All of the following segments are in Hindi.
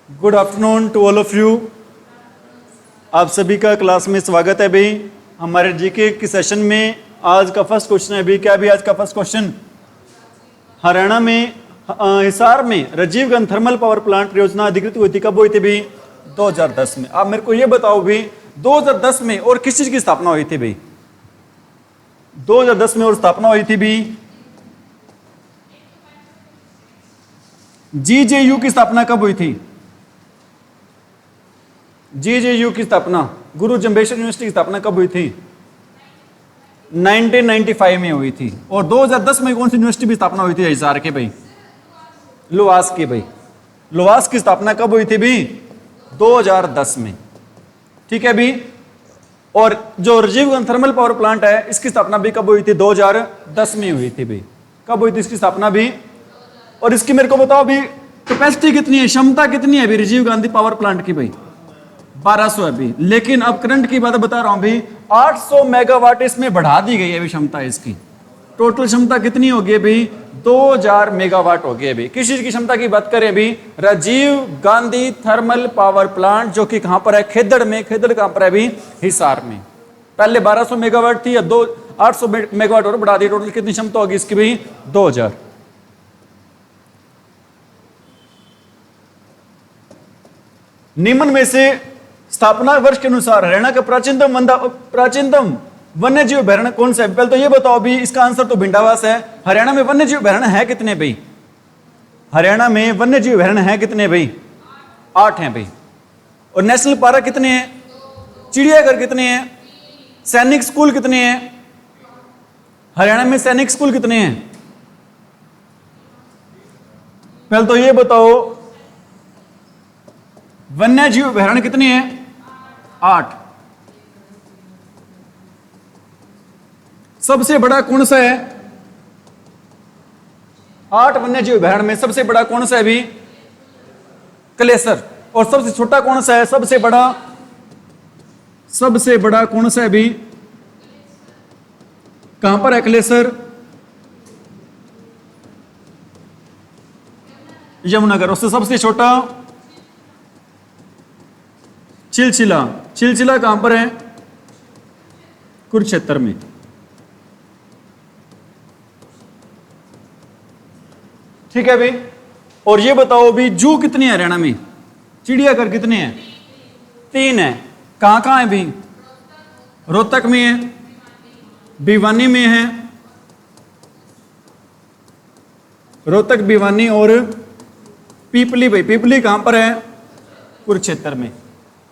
Good afternoon to all of you. आप सभी का क्लास में स्वागत है भाई। हमारे जीके के सेशन में आज का फर्स्ट क्वेश्चन है भाई। क्या भी आज का फर्स्ट क्वेश्चन, हरियाणा में हिसार में Rajiv Gandhi thermal power plant परियोजना अधिकृत हुई थी, कब हुई थी भाई? 2010 में। आप मेरे को ये बताओ भाई 2010 में और किस चीज की स्थापना हुई थी भाई? 2010 में और स्थापना हुई थी भाई जीजेयू की स्थापना कब हुई थी? जीजेयू की स्थापना, गुरु जम्बेश्वर यूनिवर्सिटी की स्थापना कब हुई थी? 1995 में हुई थी। और 2010 में कौन सी यूनिवर्सिटी की स्थापना हुई थी हिसार के भाई? लोहास की भाई। लोहास की स्थापना कब हुई थी भाई? 2010 में। ठीक है भाई। और जो Rajiv Gandhi thermal power plant है इसकी स्थापना भी कब हुई थी? 2010 में हुई थी भाई। कब हुई थी इसकी स्थापना भी? और इसकी मेरे को बताओ भी कैपेसिटी कितनी है, क्षमता कितनी है अभी राजीव गांधी पावर प्लांट की भाई? 1200 है अभी। लेकिन अब करंट की बात बता रहा हूं भी 800 मेगावाट इसमें बढ़ा दी गई है अभी क्षमता इसकी। टोटल क्षमता कितनी होगी अभी? 2000 मेगावाट हो गई अभी। किस चीज की क्षमता की बात करें अभी? Rajiv Gandhi thermal power plant, जो कि कहां पर है? खेदड़ में। खेदड़ कहां पर है अभी? हिसार में। पहले 1200 मेगावाट थी, अब 800 मेगावाट और बढ़ा दी। टोटल कितनी क्षमता होगी इसकी भाई? 2000। निम्न में से स्थापना वर्ष के अनुसार हरियाणा का प्राचीनतम वन्य जीव अभयारण्य कौन सा है? पहले तो ये बताओ भी, इसका आंसर तो भिंडावास है। हरियाणा में वन्य जीव अभयारण्य है कितने भाई? हरियाणा में वन्य जीव अभयारण्य है कितने भाई? 8 हैं भाई। और नेशनल पार्क कितने हैं? चिड़ियाघर कितने हैं? सैनिक स्कूल कितने हैं? हरियाणा में सैनिक स्कूल कितने हैं? पहले तो ये बताओ वन्य जीव अभयारण्य कितने हैं? 8। सबसे बड़ा कौन सा है? 8 वन्य जीव अभयारण्य में सबसे बड़ा कौन सा है अभी? कलेसर। और सबसे छोटा कौन सा है? सबसे बड़ा कौन सा है अभी? कहां पर है कलेसर? यमुनानगर। उससे सबसे छोटा चिलचिला। चिलचिला कहां पर है? कुरुक्षेत्र में। ठीक है भाई। और ये बताओ भी जू कितनी है हरियाणा में? चिड़ियाघर कितने हैं? 3 है। कहां कहां है भी? रोहतक में है, भिवानी में है, रोहतक, भिवानी और पीपली भाई। पीपली कहां पर है? कुरुक्षेत्र में।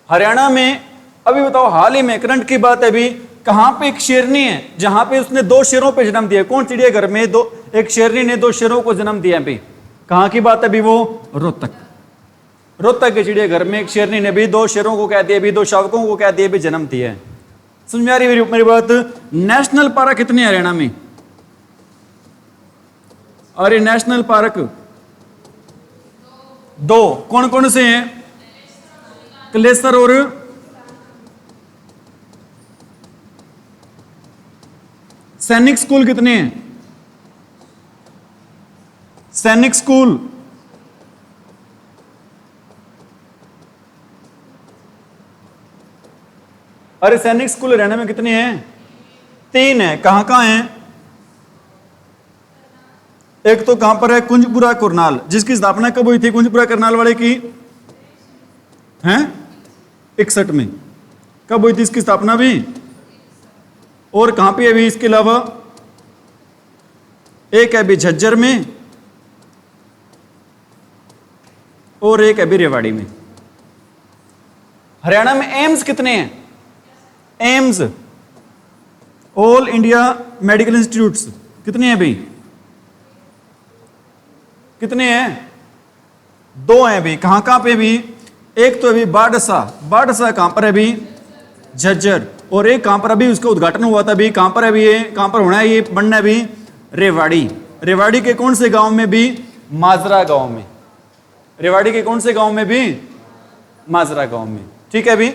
हरियाणा में अभी बताओ हाल ही में करंट की बात है अभी, कहां पे एक शेरनी है जहां पे उसने 2 शेरों पे जन्म दिया? कौन चिड़ियाघर में एक शेरनी ने 2 शेरों को जन्म दिया अभी? कहां की बात है अभी? वो रोहतक। रोहतक के चिड़ियाघर में एक शेरनी ने भी 2 शेरों को कह दिया अभी, 2 शावकों को कह दिया अभी जन्म दिया है। समझ में आ रही मेरी बात? नेशनल पार्क कितने हरियाणा में? अरे नेशनल पार्क 2। कौन कौन से हैं? कलेसर और सैनिक स्कूल कितने हैं? सैनिक स्कूल अरे सैनिक स्कूल हरियाणा में कितने हैं? 3 है। कहां कहां हैं? एक तो कहां पर है? कुंजपुरा करनाल, जिसकी स्थापना कब हुई थी? कुंजपुरा करनाल वाले की हैं 61 में। कब हुई थी इसकी स्थापना भी? और कहां पे अभी इसके अलावा एक है अभी झज्जर में और एक है अभी रेवाड़ी में। हरियाणा में एम्स कितने हैं? AIIMS all India medical institutes कितने हैं अभी? कितने हैं? 2 हैं अभी। कहां कहां पे भी? एक तो अभी बाडसा कहां पर है अभी? झज्जर। और एक कहां पर अभी उसका उद्घाटन हुआ था अभी? कहां पर है अभी? ये कहां पर होना है? ये बनना है अभी रेवाड़ी। रेवाड़ी के कौन से गांव में भी? माजरा गांव में। रेवाड़ी के कौन से गांव में भी? माजरा गांव में। ठीक है अभी?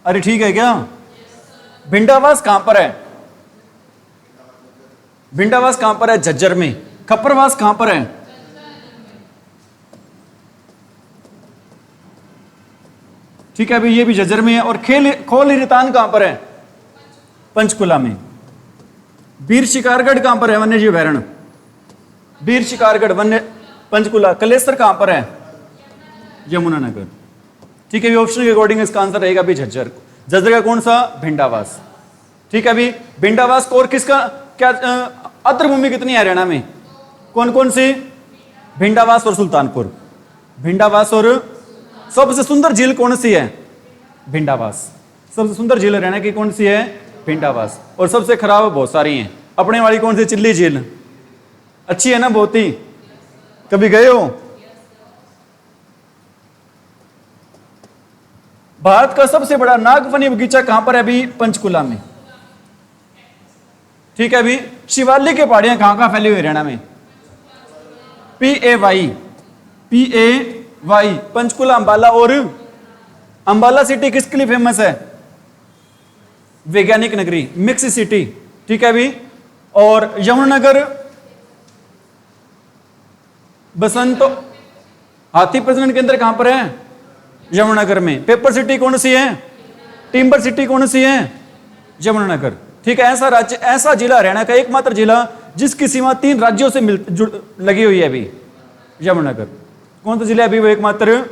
अरे ठीक है क्या? भिंडावास कहां पर है? भिंडावास कहां पर है? झज्जर में। खप्परवास कहां पर है? ठीक है अभी, ये भी झज्जर में है। और खोल रेतान कहां पर है? पंचकुला में। वीर शिकारगढ़ कहां पर है? वन्य जीव अभयारण्य वीर शिकारगढ़ वन्य पंचकुला। कलेसर कहां पर है? यमुनानगर। ठीक है, ऑप्शन के अकॉर्डिंग इसका आंसर रहेगा भी झज्जर। झज्जर का कौन सा? भिंडावास। ठीक है अभी, भिंडावास को और किसका क्या आर्द्रभूमि कितनी है हरियाणा में? कौन कौन सी? भिंडावास और सुल्तानपुर। भिंडावास और सबसे सुंदर झील कौन सी है? भिंडावास। सबसे सुंदर झील हरियाणा की कौन सी है? भिंडावास। और सबसे खराब बहुत सारी हैं। अपने वाली कौन सी? चिल्ली झील। अच्छी है ना बहुत ही? कभी गए हो? भारत का सबसे बड़ा नागफनी बगीचा कहां पर है? अभी पंचकुला में। ठीक है अभी, शिवालिक की पहाड़ियां कहां फैली हुई हरियाणा में? PAY पंचकुला, अंबाला। और अंबाला सिटी किसके लिए फेमस है? वैज्ञानिक नगरी, मिक्स सिटी। ठीक है अभी, और यमुनानगर बसंत हाथी प्रजनन केंद्र कहां पर है? यमुनानगर में। पेपर सिटी कौन सी है? टिम्बर सिटी कौन सी है? यमुनानगर। ठीक है, ऐसा राज्य, ऐसा जिला हरियाणा का एकमात्र जिला जिसकी सीमा 3 राज्यों से लगी हुई है अभी, यमुनानगर। कौन सा जिला है अभी वो एकमात्र?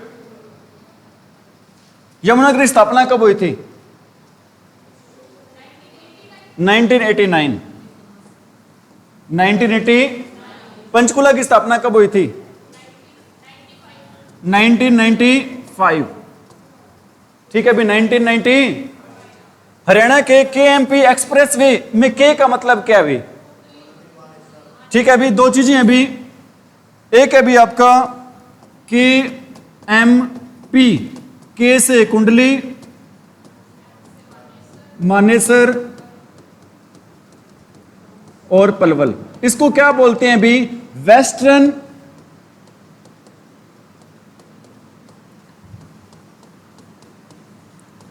यमुनानगर की स्थापना कब हुई थी? 1989। 1980। पंचकुला की स्थापना कब हुई थी? 1995। ठीक है अभी, 1990। हरियाणा के KMP एक्सप्रेसवे में के का मतलब क्या है अभी? ठीक है अभी, 2 चीजें अभी, एक है अभी आपका KMP, के से कुंडली, मानेसर और पलवल। इसको क्या बोलते हैं अभी? वेस्टर्न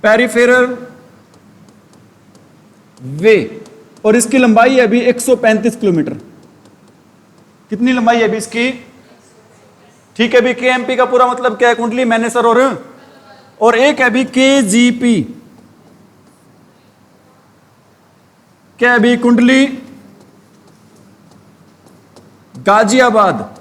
पेरिफेरल वे। और इसकी लंबाई है अभी 135 किलोमीटर। कितनी लंबाई है अभी इसकी? ठीक है अभी, KMP का पूरा मतलब क्या है? कुंडली, मैनेसर और एक है अभी KGP। क्या है अभी? कुंडली, गाजियाबाद,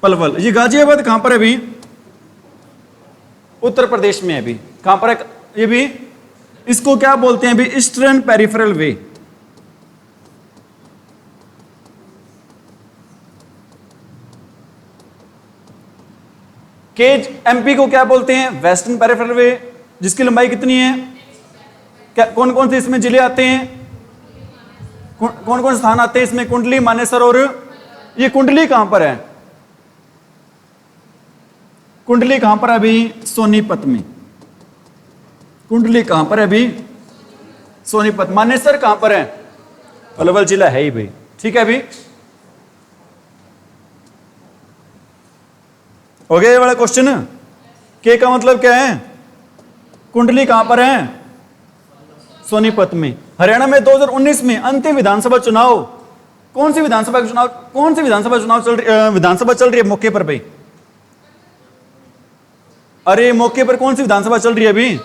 पलवल। ये गाजियाबाद कहां पर है अभी? उत्तर प्रदेश में है अभी। कहां पर है ये भी? इसको क्या बोलते हैं अभी? ईस्टर्न पेरिफेरल वे। KMP को क्या बोलते हैं? वेस्टर्न पेरिफेरल वे। जिसकी लंबाई कितनी है? क्या कौन कौन से इसमें जिले आते हैं? कौन कौन स्थान आते हैं इसमें? कुंडली, मानेसर और ये कुंडली कहां पर है? कुंडली कहां पर है अभी? सोनीपत में। कुंडली कहां पर है अभी? सोनीपत। मानेसर कहां पर है? पलवल जिला है ही भाई। ठीक है अभी, हो गया ये वाला क्वेश्चन। के का मतलब क्या है? कुंडली कहां पर है? सोनीपत में। हरियाणा में 2019 में अंतिम विधानसभा चुनाव, कौन सी विधानसभा चुनाव विधानसभा चल रही है मौके पर भाई? अरे मौके पर कौन सी विधानसभा चल रही है अभी?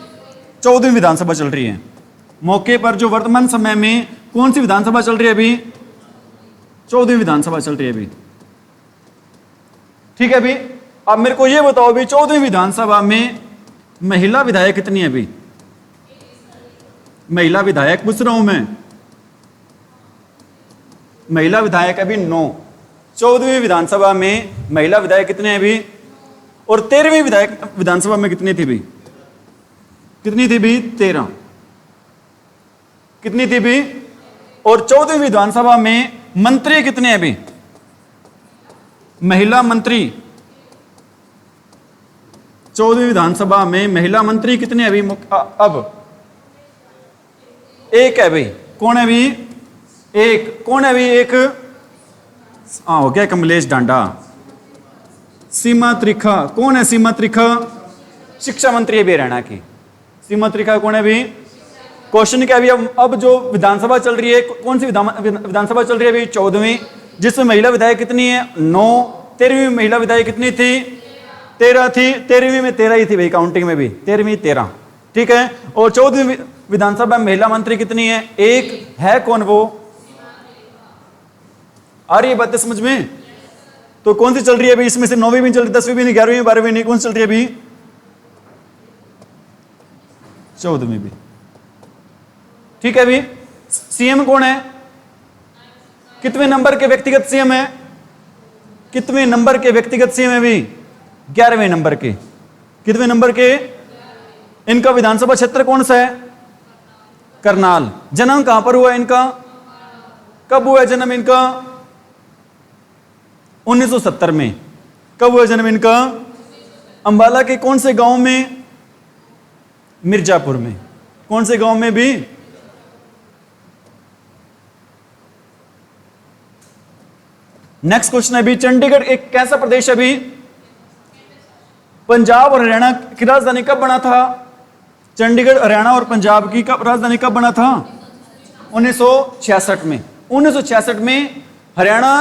14वीं विधानसभा चल रही है। मौके पर जो वर्तमान समय में कौन सी विधानसभा चल रही है अभी? 14वीं विधानसभा चल रही है अभी। ठीक है अभी, अब मेरे को ये बताओ अभी 14वीं विधानसभा में महिला विधायक कितनी है अभी? महिला विधायक पूछ रहा हूं मैं। महिला विधायक अभी 9। 14वीं विधानसभा में महिला विधायक कितने हैं अभी? और 13वीं विधानसभा में कितनी थी भी? कितनी थी भी? 13। कितनी थी भी? और 14वीं विधानसभा में मंत्री कितने हैं अभी? महिला मंत्री 14वीं विधानसभा में महिला मंत्री कितने अभी? अब एक है भाई। कौन है अभी? एक। कौन है अभी? एक हो गया कमलेश डांडा। सीमा त्रिखा। कौन है सीमा त्रिखा? शिक्षा मंत्री है भी हरियाणा की। सीमा त्रिखा कौन है अभी? क्वेश्चन क्या अभी? अब जो विधानसभा चल रही है, कौन सी विधानसभा चल रही है अभी? 14वीं, जिसमें महिला विधायक कितनी है? 9। 13वीं महिला विधायक कितनी थी? 13 थी। 13वीं में 13 ही थी भाई, काउंटिंग में भी 13वीं 13, ठीक है। और 14वीं विधानसभा में महिला मंत्री कितनी है? एक है। कौन वो? आ रही है बात समझ में? तो कौन सी चल रही है अभी इसमें से? 9वीं भी चल रही, 10वीं भी नहीं, 11वीं 12वीं नहीं, कौन सी चल रही है अभी? 14वीं भी, ठीक है। अभी सीएम कौन है? कितवें नंबर के व्यक्तिगत सीएम है? कितवें नंबर के व्यक्तिगत सीएम है अभी? 11वें नंबर के। कितवें नंबर के? इनका विधानसभा क्षेत्र कौन सा है? करनाल। जन्म कहां पर हुआ इनका? कब हुआ जन्म इनका? 1970 में। कब हुआ जन्म इनका? अंबाला के कौन से गांव में? मिर्जापुर में। कौन से गांव में भी? नेक्स्ट क्वेश्चन है अभी, चंडीगढ़ एक कैसा प्रदेश है अभी? पंजाब और हरियाणा की राजधानी कब बना था? चंडीगढ़ हरियाणा और पंजाब की कब राजधानी कब बना था? 1966 में। 1966 में हरियाणा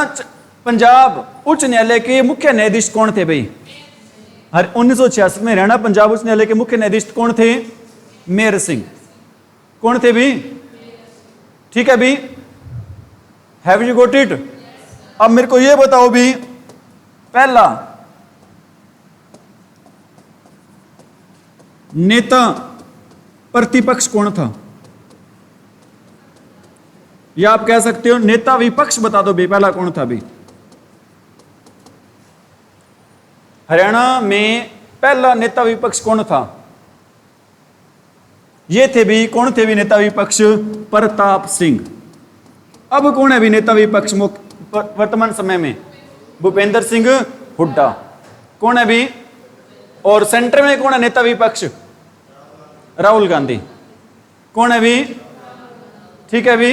पंजाब उच्च न्यायालय के मुख्य न्यायाधीश कौन थे भाई? 1966 में हरियाणा पंजाब उच्च न्यायालय के मुख्य न्यायाधीश कौन थे? मेहर सिंह। कौन थे भी? ठीक है भी, हैव यू गॉट इट? अब मेरे को ये बताओ भी, पहला नेता प्रतिपक्ष कौन था? या आप कह सकते हो नेता विपक्ष, बता दो भी पहला कौन था भी? हरियाणा में पहला नेता विपक्ष कौन था? ये थे भी, कौन थे भी नेता विपक्ष? प्रताप सिंह। अब कौन है भी नेता विपक्ष वर्तमान समय में? भूपेंद्र सिंह हुड्डा। कौन है भी? और सेंटर में कौन है नेता विपक्ष? राहुल गांधी। कौन है भी? ठीक है भी,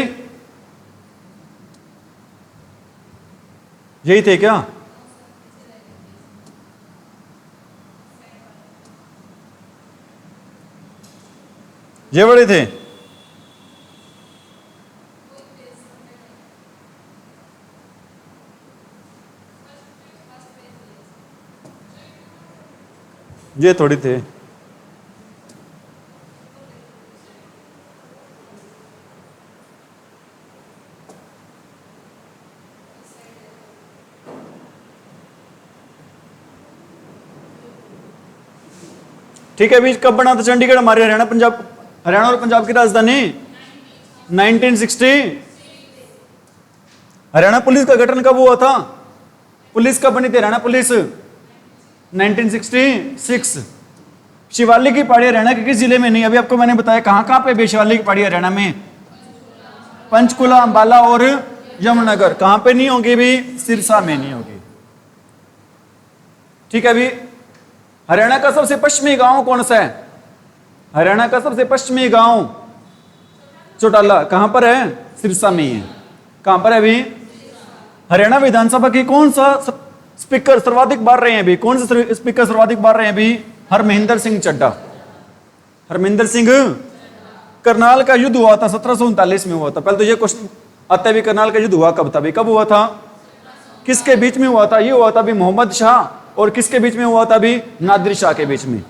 यही थे क्या? ये बड़े थे? ये थोड़ी थे। ठीक है भी, कब बना था चंडीगढ़ हमारे हरियाणा पंजाब, हरियाणा और पंजाब की राजधानी? 1960। हरियाणा पुलिस का गठन कब हुआ था? पुलिस कब बनी थी हरियाणा पुलिस? 1966। शिवालिक की पहाड़ी हरियाणा के किस जिले में नहीं? अभी आपको मैंने बताया कहां कहां पे शिवालिक की पहाड़ी हरियाणा में? पंचकुला, अंबाला और यमुनानगर। कहां पे नहीं होगी भी? सिरसा में नहीं होगी। ठीक है अभी, हरियाणा का सबसे पश्चिमी गांव कौन सा है? हरियाणा का सबसे पश्चिमी गांव चौटाला। कहां पर है? सिरसा में है। कहां पर है अभी? हरियाणा विधानसभा की कौन सा स्पीकर सर्वाधिक बार रहे हैं अभी? कौन से स्पीकर सर्वाधिक बार रहे हैं अभी? हरमहेंद्र सिंह चड्ढा। हरमहेंद्र सिंह। करनाल का युद्ध हुआ था 1739 में हुआ था। पहले तो ये क्वेश्चन आता है भी, करनाल का युद्ध हुआ कब था भी? कब हुआ था? किसके बीच में हुआ था? ये हुआ था भी मोहम्मद शाह और किसके बीच में हुआ था भी? नादिर शाह के बीच में।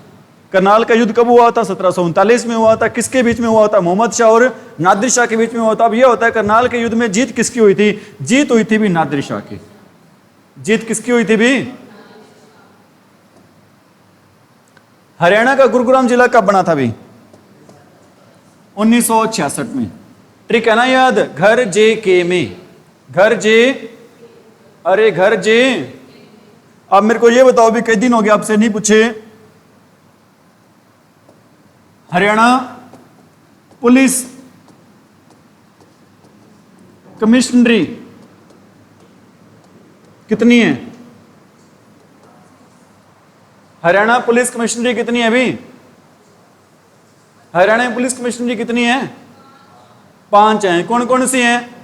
करनाल का युद्ध कब हुआ था? 1739 में हुआ था। किसके बीच में हुआ था? मोहम्मद शाह और नादिर शाह के बीच में हुआ था। अब यह होता है करनाल के युद्ध में जीत किसकी हुई थी? जीत हुई थी भी नादिर शाह की। जीत किसकी हुई थी भी? हरियाणा का गुरुग्राम जिला कब बना था भी? 1966 में। ट्रिक है ना याद? घर जे के में। घर जे, अरे घर जे। अब मेरे को ये बताओ भी, कई दिन हो गए आपसे नहीं पूछे, हरियाणा पुलिस कमिश्नरी कितनी है? हरियाणा पुलिस कमिश्नरी कितनी है अभी? हरियाणा में पुलिस कमिश्नरी कितनी है? 5 हैं। कौन कौन सी हैं?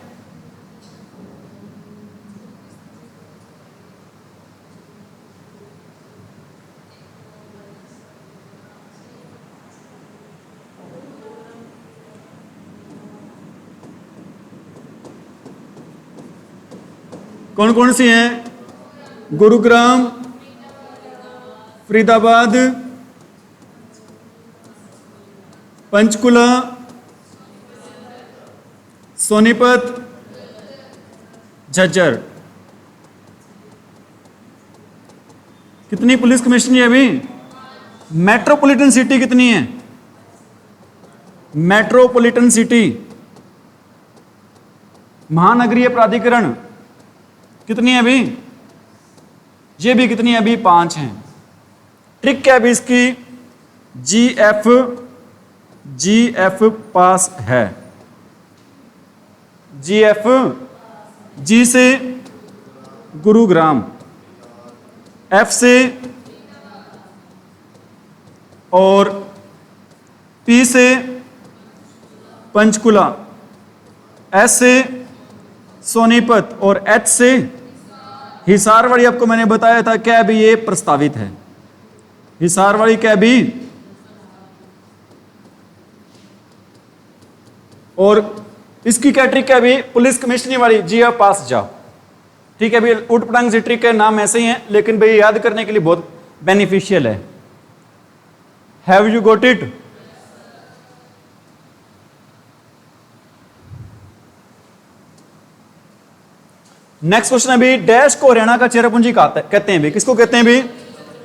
कौन कौन सी हैं? गुरुग्राम, फरीदाबाद, पंचकुला, सोनीपत, झज्जर। कितनी पुलिस कमिश्नरी है अभी? मेट्रोपॉलिटन सिटी कितनी है? मेट्रोपॉलिटन सिटी, महानगरीय प्राधिकरण कितनी है अभी? ये भी कितनी है अभी? 5 हैं। ट्रिक क्या है अभी इसकी? जीएफ पास है। जीएफ, जी से गुरुग्राम, एफ से और पी से पंचकुला, एस से सोनीपत और एच से हिसारवाड़ी। आपको मैंने बताया था क्या भी ये प्रस्तावित है, हिसारवाड़ी क्या भी। और इसकी क्या ट्रिक है भी? पुलिस कमिश्नरी वाली जीएफ पास जाओ। ठीक है भाई, उठ पटांग से ट्रिक है, नाम ऐसे ही है लेकिन भाई याद करने के लिए बहुत बेनिफिशियल है। Have you got it? Next question है भी, डैश को हरियाणा का चेरापूंजी कहते हैं भी। किसको कहते हैं भी?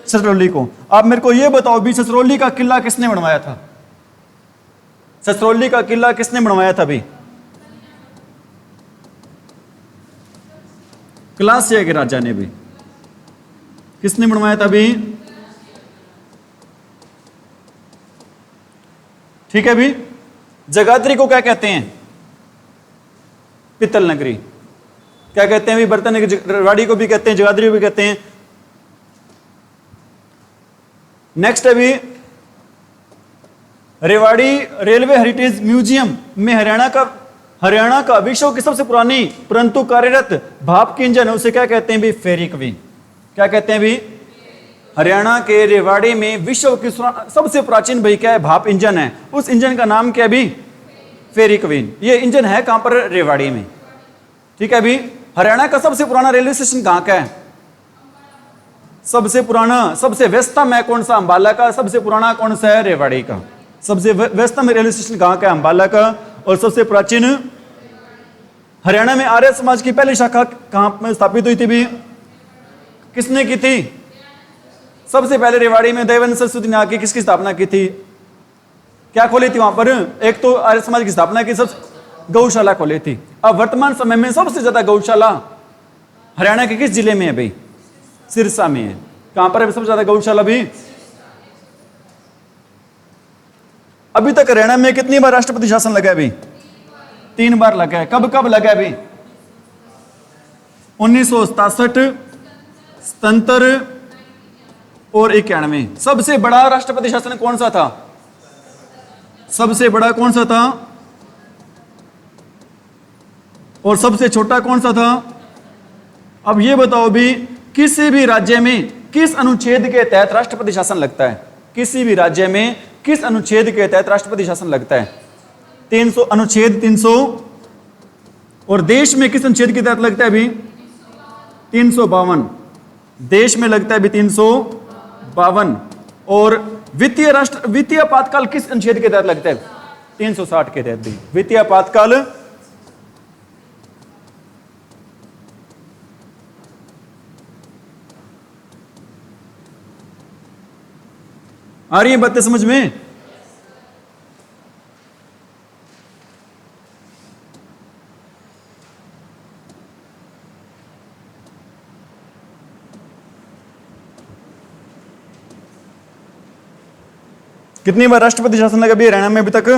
छछरौली को। आप मेरे को यह बताओ भी, छछरौली का किला किसने बनवाया था? छछरौली का किला किसने बनवाया था भी? क्लासिया के राजा ने भी। किसने बनवाया था भी? ठीक है भी। जगाधरी को क्या कहते हैं? पित्तल नगरी। क्या कहते हैं भी? बर्तन नगरी। रेवाड़ी को भी कहते हैं, जगाधरी को भी कहते हैं। नेक्स्ट है भी, रेवाड़ी रेलवे हेरिटेज म्यूजियम में हरियाणा का विश्व की सबसे पुरानी परंतु कार्यरत भाप की इंजन, उसे क्या कहते हैं भी? फेरी क्वीन। क्या कहते हैं भी? हरियाणा के रेवाड़ी में विश्व की सबसे प्राचीन भाई क्या है? भाप इंजन है। उस इंजन का नाम क्या है भी? फेरी क्वीन। ये इंजन है कहां पर? रेवाड़ी में। ठीक है भी। हरियाणा का सबसे पुराना रेलवे स्टेशन कहां का है? सबसे पुराना, सबसे व्यस्तम है कौन सा? अंबाला का। सबसे पुराना कौन सा है? रेवाड़ी का। सबसे व्यस्तम रेलवे स्टेशन कहां का है? अंबाला का। और सबसे प्राचीन, हरियाणा में आर्य समाज की पहली शाखा कहां पर स्थापित हुई थी भी? किसने की थी? सबसे पहले रेवाड़ी में दयानंद सरस्वती ने आके किसकी स्थापना की थी? क्या खोली थी वहां पर? एक तो आर्य समाज की स्थापना की, सब गौशाला खोली थी। अब वर्तमान समय में सबसे ज्यादा गौशाला हरियाणा के किस जिले में है भाई? सिरसा में है। कहां पर है सबसे ज्यादा गौशाला भी? अभी तक हरियाणा में कितनी बार राष्ट्रपति शासन लगा है भाई? 3 बार लगा है। कब कब लगा है भाई? 1967, 77 और 91। सबसे बड़ा राष्ट्रपति शासन कौन सा था? सबसे बड़ा कौन सा था? और सबसे छोटा कौन सा था? अब ये बताओ भी, किसी भी राज्य में किस अनुच्छेद के तहत राष्ट्रपति शासन लगता है? किसी भी राज्य में किस अनुच्छेद के तहत राष्ट्रपति शासन लगता है? 300, अनुच्छेद 300। और देश में किस अनुच्छेद के तहत लगता है भी? 352। देश में लगता है भी 352। और वित्तीय आपातकाल किस अनुच्छेद के तहत लगता है? 360 के तहत भी। वित्तीय आपातकाल आ रही है बातें समझ में? कितनी बार राष्ट्रपति शासन लगा भी हरियाणा में अभी तक?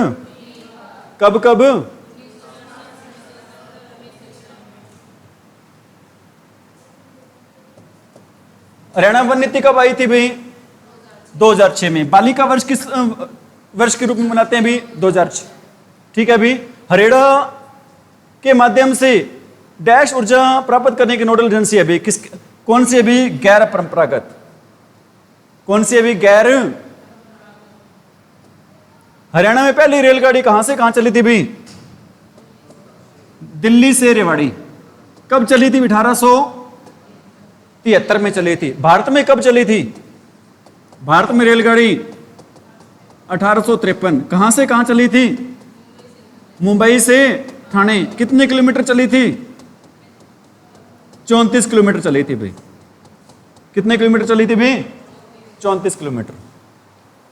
कब कब? हरियाणा वन नीति कब आई थी भाई? 2006 में। बालिका वर्ष किस वर्ष के रूप में मनाते हैं भी? 2006। ठीक है भी। हरियाणा के माध्यम से डैश ऊर्जा प्राप्त करने की नोडल एजेंसी है भी किस? कौन सी भी? गैर परंपरागत। कौन सी भी? गैर। हरियाणा में पहली रेलगाड़ी कहां से कहां चली थी भी? दिल्ली से रेवाड़ी। कब चली थी? 73 में चली थी। भारत में कब चली थी? भारत में रेलगाड़ी 1853। कहां से कहां चली थी? मुंबई से ठाणे। कितने किलोमीटर चली थी? 34 किलोमीटर चली थी भाई। कितने किलोमीटर चली थी भाई? 34 किलोमीटर।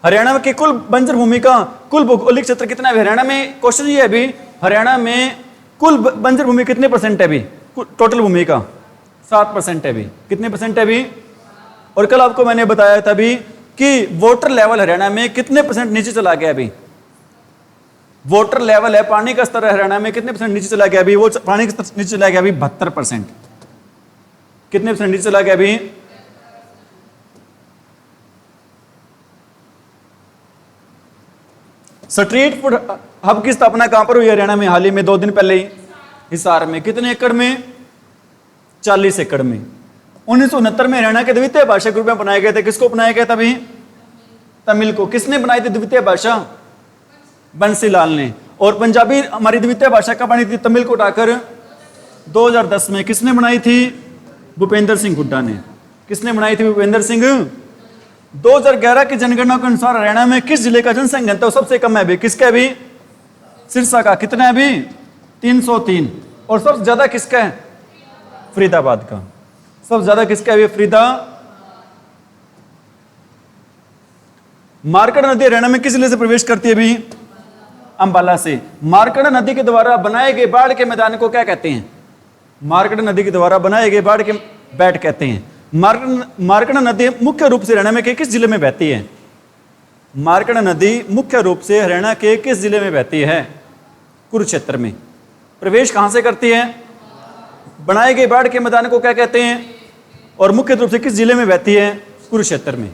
हरियाणा की कुल बंजर भूमि का कुल भौगोलिक क्षेत्र कितना है हरियाणा में? क्वेश्चन ये है अभी, हरियाणा में कुल बंजर भूमि कितने परसेंट है अभी? टोटल भूमि का 7% है अभी। कितने परसेंट है अभी? और कल आपको मैंने बताया था अभी कि वाटर लेवल हरियाणा में कितने परसेंट नीचे चला गया अभी? वाटर लेवल है, पानी का स्तर हरियाणा में कितने परसेंट नीचे चला गया अभी? वो पानी का स्तर नीचे चला गया अभी 72%। कितने परसेंट नीचे चला गया अभी? स्ट्रीट फूड हब की स्थापना कहां पर हुई हरियाणा में? हाल ही में 2 दिन पहले ही हिसार में। कितने एकड़ में? 40 एकड़ में। 1969 में हरियाणा के द्वितीय भाषा के रूप में बनाए गए थे। किसको बनाया गया था अभी? तमिल को। किसने बनाई थी द्वितीय भाषा? बंसीलाल ने। और पंजाबी हमारी द्वितीय भाषा कब बनी थी तमिल को उठाकर? 2010 में। किसने बनाई थी? भूपेंद्र सिंह हुड्डा ने। किसने बनाई थी? भूपेंद्र सिंह। 2011 की जनगणना के अनुसार हरियाणा में किस जिले का जनसंख्या घनत्व सबसे कम है अभी? किसका अभी? सिरसा का। कितना है अभी? 303। और सबसे ज्यादा किसका है? फरीदाबाद का। सबसे ज्यादा किसका है? मारकंडा नदी हरियाणा में किस जिले से प्रवेश करती है अभी? अंबाला से। मारकंडा नदी के द्वारा बनाए गए बाढ़ के मैदान को क्या कहते हैं? मारकंडा नदी के द्वारा बनाए गए बाढ़ के बैठ कहते हैं। मारकंडा नदी मुख्य रूप से हरियाणा में किस जिले में बहती है? मारकंडा नदी मुख्य रूप से हरियाणा के किस जिले में बहती है? कुरुक्षेत्र में। प्रवेश कहां से करती है? बनाए गए बाढ़ के मैदान को क्या कहते हैं? और मुख्य रूप से किस जिले में बहती है? कुरुक्षेत्र में।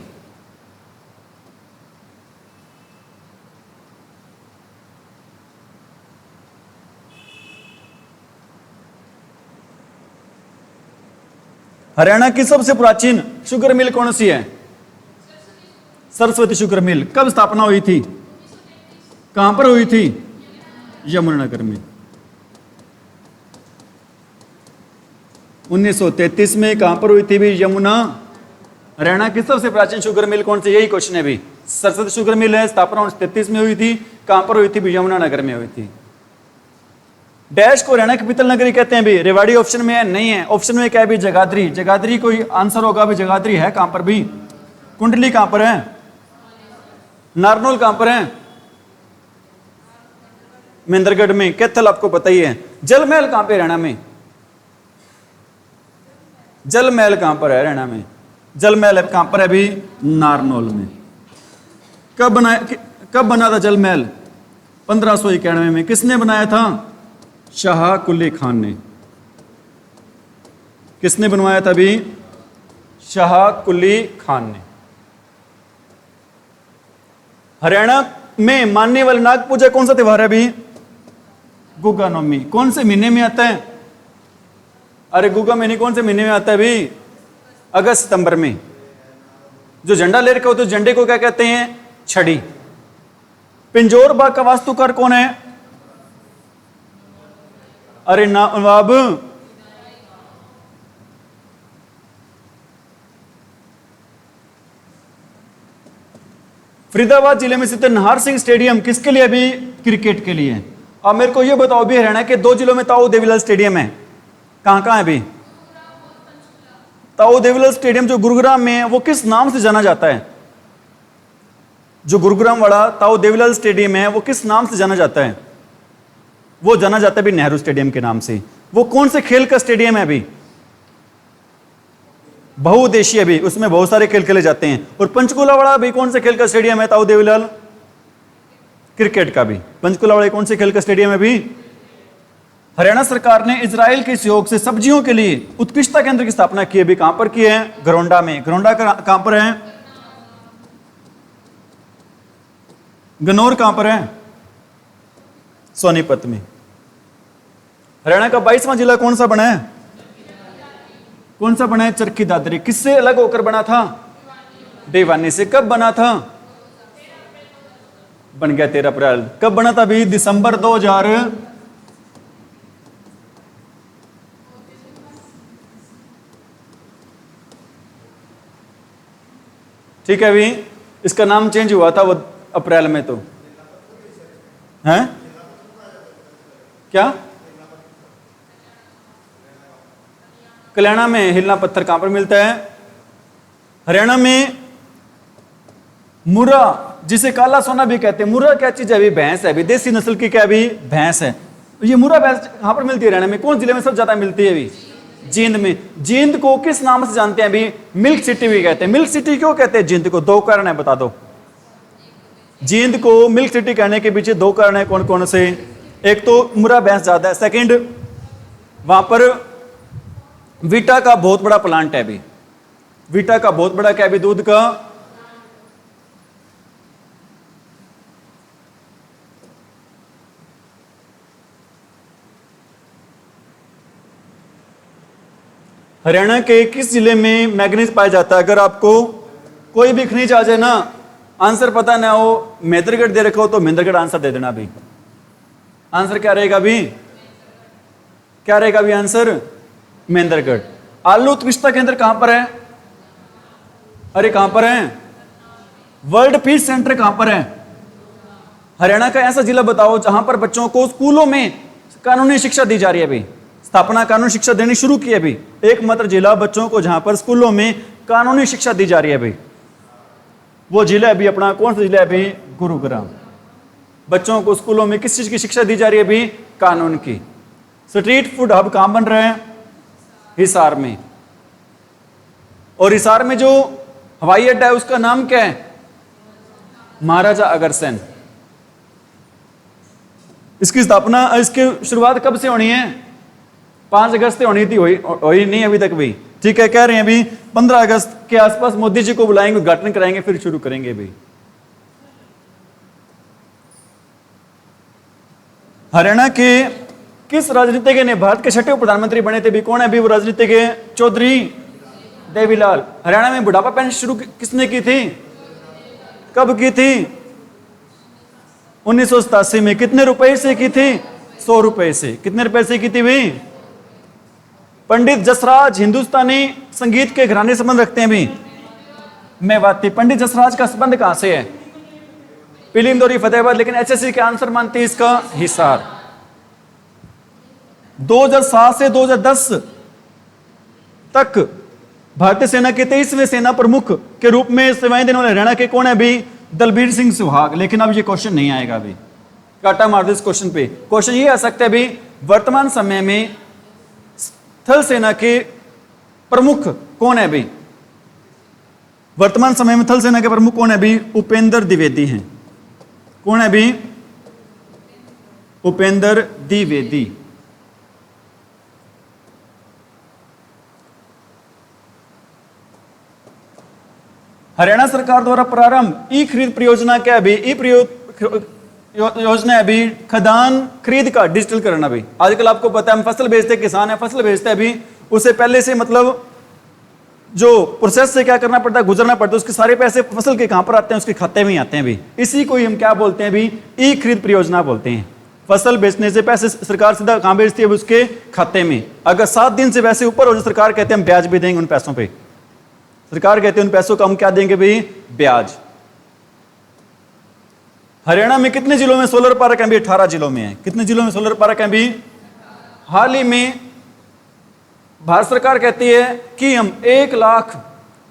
हरियाणा की सबसे प्राचीन शुगर मिल कौन सी है? Saraswati sugar mill. कब स्थापना हुई थी? कहां पर हुई थी? यमुनानगर में। 1933 में। कहां पर हुई थी भी? यमुना। हरियाणा की सबसे प्राचीन शुगर मिल कौन सी? यही क्वेश्चन है भी। सरस्वती शुगर मिल है, स्थापना 1933 में हुई थी। कहां पर हुई थी भी? यमुनानगर में हुई थी। डैश को हरियाणा की पीतल नगरी कहते हैं भी। रेवाड़ी ऑप्शन में है? नहीं है। ऑप्शन में क्या है भी? जगाधरी। जगाधरी कोई आंसर होगा भी। जगाधरी है कहां पर भी? कुंडली कहां पर है? नारनौल कहां पर है? महेंद्रगढ़ में। कैथल आपको पता ही है। जल महल कहां पे हरियाणा में? जल महल कहां पर है हरियाणा में? जल महल कहां पर है भी? नारनौल में। कब बना था जल महल? 1591 में। किसने बनाया था? शाह कुली खान ने। किसने बनवाया था भी? शाह कुली खान ने। हरियाणा में मानने वाले नाग पूजा कौन सा त्योहार है भी? गुग्गा नवमी। कौन से महीने में आता है? अरे गुग्गा महीने कौन से महीने में आता है भी? अगस्त सितंबर में। जो झंडा ले रखा हो तो झंडे को क्या कहते हैं? छड़ी। पिंजौर बाग का वास्तुकार कौन है? अरे नवाब फरीदाबाद जिले में स्थित नाहर सिंह स्टेडियम किसके लिए भी? क्रिकेट के लिए। अब मेरे को यह बताओ भी हरियाणा के 2 जिलों में ताऊ देवीलाल स्टेडियम है। कहां कहां है भी? ताऊ देवीलाल स्टेडियम जो गुरुग्राम में है वो किस नाम से जाना जाता है? जो गुरुग्राम वाला ताऊ देवीलाल स्टेडियम है वो किस नाम से जाना जाता है? वो जाना जाता है भी नेहरू स्टेडियम के नाम से। वो कौन से खेल का स्टेडियम है अभी? बहुउद्देशीय भी, उसमें बहुत सारे खेल खेले जाते हैं। और पंचकुला वाला भी कौन से खेल का स्टेडियम है ताऊ देवीलाल? क्रिकेट का भी। पंचकुला वाला कौन से खेल का स्टेडियम है भी? हरियाणा सरकार ने इजराइल के सहयोग से सब्जियों के लिए उत्कृष्टता केंद्र की स्थापना की है भी। कहां पर की है? घरौंडा में। घरौंडा कहां पर है? गन्नौर कहां पर है? सोनीपत में। हरियाणा का 22वां जिला कौन सा बना है? कौन सा बना है? चरखी दादरी। किससे अलग होकर बना था? भिवानी से। कब बना था? बन गया 13 अप्रैल। कब बना था भी? दिसंबर 2000। ठीक है अभी, इसका नाम चेंज हुआ था वो अप्रैल में, तो है क्या कल्याणा में हिलना पत्थर कहां पर मिलता है? हरियाणा में मुर्रा, जिसे काला सोना भी कहते हैं। मुर्रा क्या चीज है अभी? भैंस है अभी, देसी नस्ल की क्या अभी? भैंस है। ये मुर्रा भैंस कहां पर मिलती है हरियाणा में? कौन जिले में सबसे ज्यादा मिलती है अभी? जींद में। जींद को किस नाम से जानते हैं अभी? मिल्क सिटी भी कहते हैं। मिल्क सिटी क्यों कहते हैं जींद को? दो कारण है, बता दो। जींद को मिल्क सिटी कहने के पीछे दो कारण है, कौन कौन से? एक तो मुर्रा भैंस ज्यादा है, सेकंड वहां पर वीटा का बहुत बड़ा प्लांट है अभी। वीटा का बहुत बड़ा क्या अभी? दूध का। हरियाणा के किस जिले में मैग्नीज पाया जाता है? अगर आपको कोई भी खनिज आ जाए ना, आंसर पता ना हो, मेहंद्रगढ़ दे रखा हो तो मेहंद्रगढ़ आंसर दे देना अभी। आंसर क्या रहेगा अभी? क्या रहेगा अभी आंसर? मेहंद्रगढ़। आलू उत्कृष्टता केंद्र कहां पर है? अरे कहां पर है? वर्ल्ड पीस सेंटर कहां पर है? हरियाणा का ऐसा जिला बताओ जहां पर बच्चों को स्कूलों में कानूनी शिक्षा दी जा रही है अभी। स्थापना कानूनी शिक्षा देनी शुरू की है अभी। एकमात्र जिला बच्चों को जहां पर स्कूलों में कानूनी शिक्षा दी जा रही है अभी, वो जिला अभी अपना कौन सा जिला है अभी? गुरुग्राम। बच्चों को स्कूलों में किस चीज की शिक्षा दी जा रही है अभी? कानून की। स्ट्रीट फूड हब कहां बन रहा है? हिसार में। और हिसार में जो हवाई अड्डा है उसका नाम क्या है? महाराजा अग्रसेन। इसकी स्थापना, इसकी शुरुआत कब से होनी है? 5 अगस्त से होनी थी, हुई नहीं अभी तक भी। ठीक है, कह रहे हैं अभी 15 अगस्त के आसपास मोदी जी को बुलाएंगे, उद्घाटन कराएंगे, फिर शुरू करेंगे अभी। हरियाणा के किस राजनीतिज्ञ ने भारत के 6ठे प्रधानमंत्री बने थे भी? कौन है अभी वो राजनीतिज्ञ? चौधरी देवीलाल। हरियाणा में बुढ़ापा पेंशन शुरू किसने की थी? कब की थी? 1987 में। कितने रुपए से की थी? 100 रुपए से। कितने रुपए से की थी भी? पंडित जसराज हिंदुस्तानी संगीत के घराने संबंध रखते हैं भी। मेवाती। पंडित जसराज का संबंध कहां से है? पिलीमदौरी, फतेहाबाद। लेकिन एचएससी के आंसर मानते हैं इसका हिसार। 2007 से 2010 तक भारतीय सेना के 23वें सेना प्रमुख के रूप में सेवाएं देने वाले हरियाणा के कौन है अभी? दलबीर सिंह सुहाग। लेकिन अब ये क्वेश्चन नहीं आएगा अभी, काटा मार दो इस क्वेश्चन पे। क्वेश्चन ये आ सकता है अभी, वर्तमान समय में थल सेना के प्रमुख कौन है अभी? वर्तमान समय में थल सेना के प्रमुख कौन है अभी? उपेंद्र द्विवेदी हैं। कौन है अभी? उपेंद्र द्विवेदी। हरियाणा सरकार द्वारा प्रारंभ ई खरीद परियोजना क्या है अभी? योजना है अभी खदान खरीद का डिजिटल करना। भी आजकल आपको पता है हम फसल बेचते, किसान है फसल बेचते हैं अभी, उसे पहले से मतलब जो प्रोसेस से क्या करना पड़ता है, गुजरना पड़ता है, उसके सारे पैसे फसल के कहां पर आते हैं? उसके खाते में ही आते हैं अभी। इसी को ही हम क्या बोलते हैं अभी? ई खरीद परियोजना बोलते हैं। फसल बेचने से पैसे सरकार सीधा कहां भेजती है? उसके खाते में। अगर 7 दिन से पैसे ऊपर हो जाए, सरकार कहते हैं हम ब्याज भी देंगे उन पैसों पे। सरकार कहते हैं उन पैसों का हम क्या देंगे भाई? ब्याज। हरियाणा में कितने जिलों में सोलर पार्क हैं? भी 18 जिलों में है। कितने जिलों में सोलर पार्क हैं भी? हाल ही में भारत सरकार कहती है कि हम 1 लाख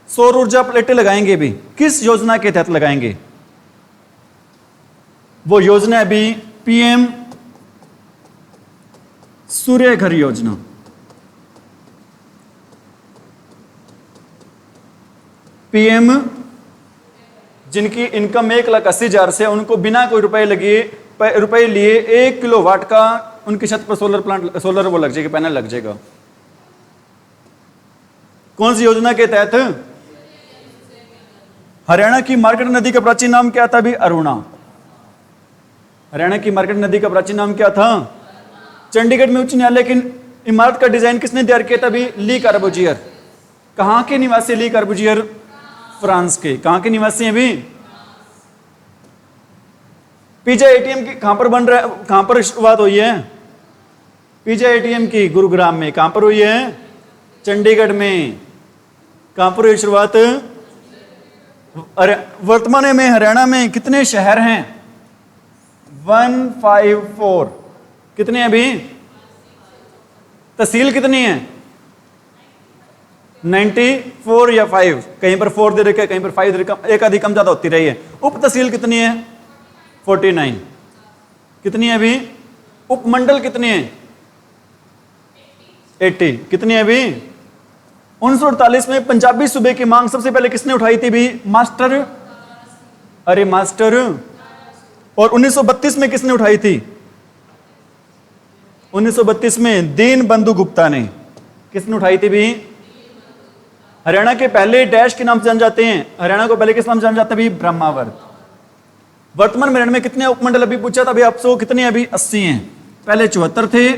सौर ऊर्जा प्लेटें लगाएंगे भी। किस योजना के तहत लगाएंगे? वो योजना है भी पीएम सूर्य घर योजना। पीएम जिनकी इनकम 1,80,000 से, उनको बिना कोई रुपए लिए 1 किलोवाट का उनकी छत पर सोलर वो लग जाएगा, पैनल लग जाएगा। कौन सी योजना के तहत? हरियाणा की मार्केट नदी का प्राचीन नाम क्या था भी? अरुणा। हरियाणा की मार्केट नदी का प्राचीन नाम क्या था? चंडीगढ़ में उच्च न्यायालय की इमारत का डिजाइन किसने तैयार किया था भी? ली कार्बुजियर। कहां के निवासी ली कार्बुजियर? फ्रांस के। कहां के निवासी हैं भी? पिज्जा एटीएम की कहां पर बन रहा है, कहां पर शुरुआत हुई है? पिज्जा एटीएम की गुरुग्राम में। कहां पर हुई है? चंडीगढ़ में। कहां पर हुई शुरुआत? अरे वर्तमान में हरियाणा में कितने शहर हैं? 154। कितने हैं अभी? तहसील कितनी है? 94 या 5, कहीं पर 4 दे रखे, कहीं पर 5 दे रखे, एक आधी कम ज्यादा होती रही है। उप तहसील कितनी है? 49। कितनी है अभी? उपमंडल कितनी है? 80। कितनी है अभी? 1948 में पंजाबी सूबे की मांग सबसे पहले किसने उठाई थी भी? मास्टर, अरे मास्टर। और 1932 में किसने उठाई थी? 1932 में दीन बंधु गुप्ता ने। किसने उठाई थी भी? हरियाणा के पहले डैश के नाम से जान जाते हैं। हरियाणा को पहले किस नाम से जान जाते हैं भी? ब्रह्मावर्त। वर्तमान में हरियाणा में कितने उपमंडल अभी पूछा था अभी आपसे? कितने अभी? 80 हैं। पहले 74 थे,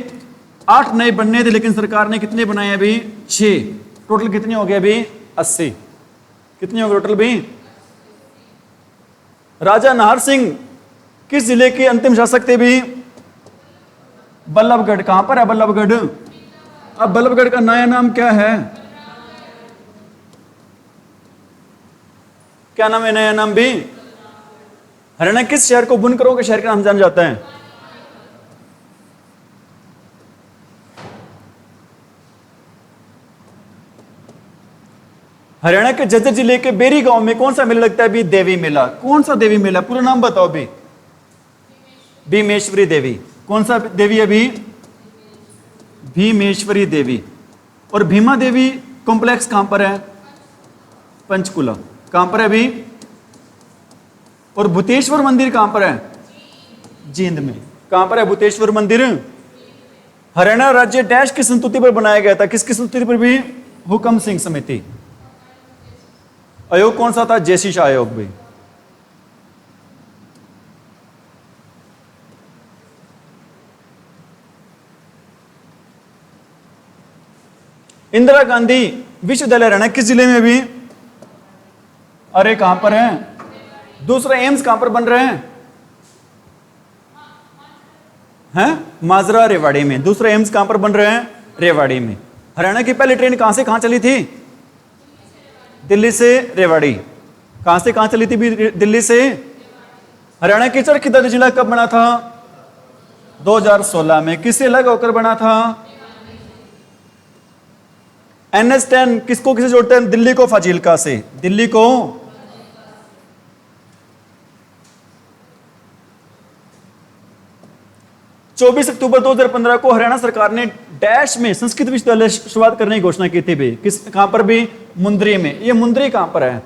8 नए बनने थे, लेकिन सरकार ने कितने बनाए अभी? 6। टोटल कितने हो गए अभी? 80। कितने हो गए टोटल भी? राजा नाहर सिंह किस जिले के अंतिम शासक थे भी? बल्लभगढ़। कहां पर है बल्लभगढ़? अब बल्लभगढ़ का नया नाम क्या है? क्या नाम है नया नाम भी? हरियाणा किस शहर को बुनकरों के शहर के नाम से जाना जाता है? हरियाणा के झज्जर जिले के बेरी गांव में कौन सा मेला लगता है भी? देवी मेला। कौन सा देवी मेला? पूरा नाम बताओ भी। भीमेश्वरी देवी। कौन सा देवी है भी? भीमेश्वरी देवी। और भीमा देवी कॉम्प्लेक्स कहां पर है? पंचकुला। कहां पर है भी? और भूतेश्वर मंदिर कहां पर है? जींद में। कहां पर है भूतेश्वर मंदिर? हरियाणा राज्य डैश की संस्तुति पर बनाया गया था? किसकी संस्तुति पर भी? हुकम सिंह समिति। आयोग कौन सा था? जेसी शाह आयोग भी। इंदिरा गांधी विश्वविद्यालय हरियाणा किस जिले में भी? अरे कहां पर है? दूसरा एम्स कहां पर बन रहे हैं? माजरा रेवाड़ी में। दूसरा एम्स कहां पर बन रहे हैं? रेवाड़ी में। हरियाणा की पहली ट्रेन कहां से कहां चली थी? दिल्ली से रेवाड़ी। कहां से कहां चली थी भी? दिल्ली से। हरियाणा की चरखी दादरी जिला कब बना था? 2016 में। किससे अलग होकर बना था? NH10 किसको किसे जोड़ते हैं? दिल्ली को फाजिल्का से। दिल्ली को 24 अक्टूबर 2015 को हरियाणा सरकार ने डैश में संस्कृत विश्वविद्यालय शुरुआत करने की घोषणा की थी भी। किस कहां पर भी? मुंद्री में। ये मुंद्री कहां पर है?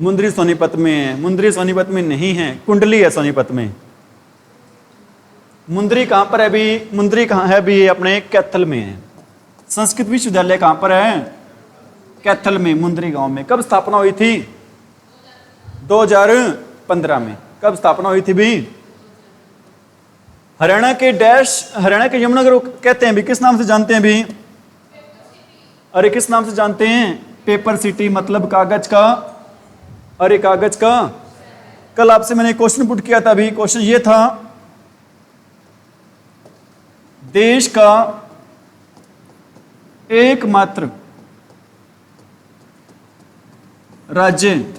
मुंद्री सोनीपत में है। मुंद्री सोनीपत में नहीं है, कुंडली है सोनीपत में। मुंद्री कहां पर है भी? मुंद्री कहां है भी? अपने कैथल में है। संस्कृत विश्वविद्यालय कहां पर है? कैथल में, मुंद्री गांव में। कब स्थापना हुई थी? 2015 में। कब स्थापना हुई थी भी? हरियाणा के डैश, हरियाणा के यमुनानगर कहते हैं भी, किस नाम से जानते हैं भी? अरे किस नाम से जानते हैं? पेपर सिटी, मतलब कागज का। अरे कागज का। कल आपसे मैंने क्वेश्चन पुट किया था भी। क्वेश्चन ये था, देश का एकमात्र राज्य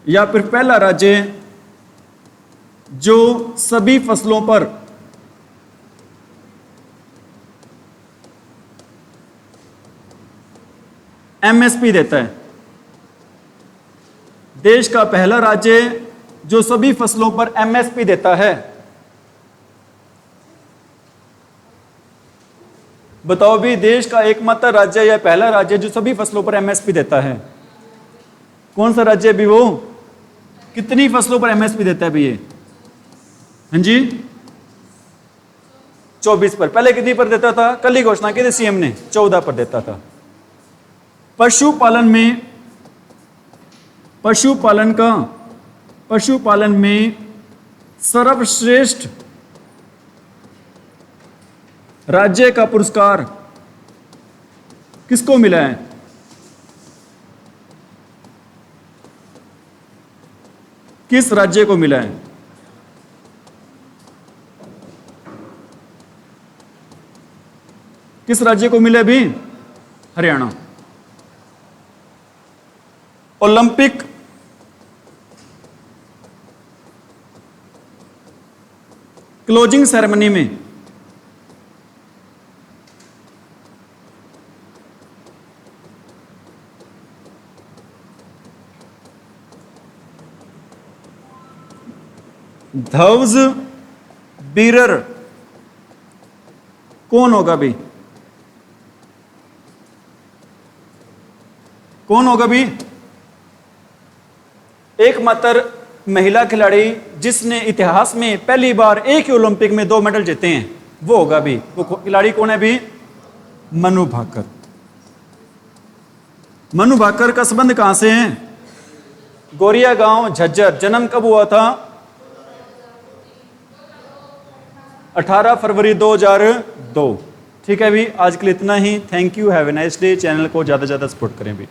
या फिर पहला राज्य जो सभी फसलों पर MSP देता है। देश का पहला राज्य जो सभी फसलों पर MSP देता है। बताओ भी, देश का एकमात्र राज्य या पहला राज्य जो सभी फसलों पर MSP देता है, कौन सा राज्य भी वो? कितनी फसलों पर MSP देता है भी ये? हाँ जी, 24 पर। पहले कितनी पर देता था? कल ही घोषणा की थी CM ने, 14 पर देता था। पशुपालन में सर्वश्रेष्ठ राज्य का पुरस्कार किसको मिला है? किस राज्य को मिला है? किस राज्य को मिला भी? हरियाणा। ओलंपिक क्लोजिंग सेरेमनी में ध्वज बीरर कौन होगा भाई? कौन होगा भी? एकमात्र महिला खिलाड़ी जिसने इतिहास में पहली बार एक ही ओलंपिक में 2 मेडल जीते हैं, वो होगा भी। वो खिलाड़ी कौन है भी? मनु भाकर। मनु भाकर का संबंध कहां से है? गोरिया गांव, झज्जर। जन्म कब हुआ था? 18 फरवरी 2002। ठीक है भी, आज के लिए इतना ही। Thank you, have a nice day. Channel को ज्यादा से ज्यादा सपोर्ट करें भी।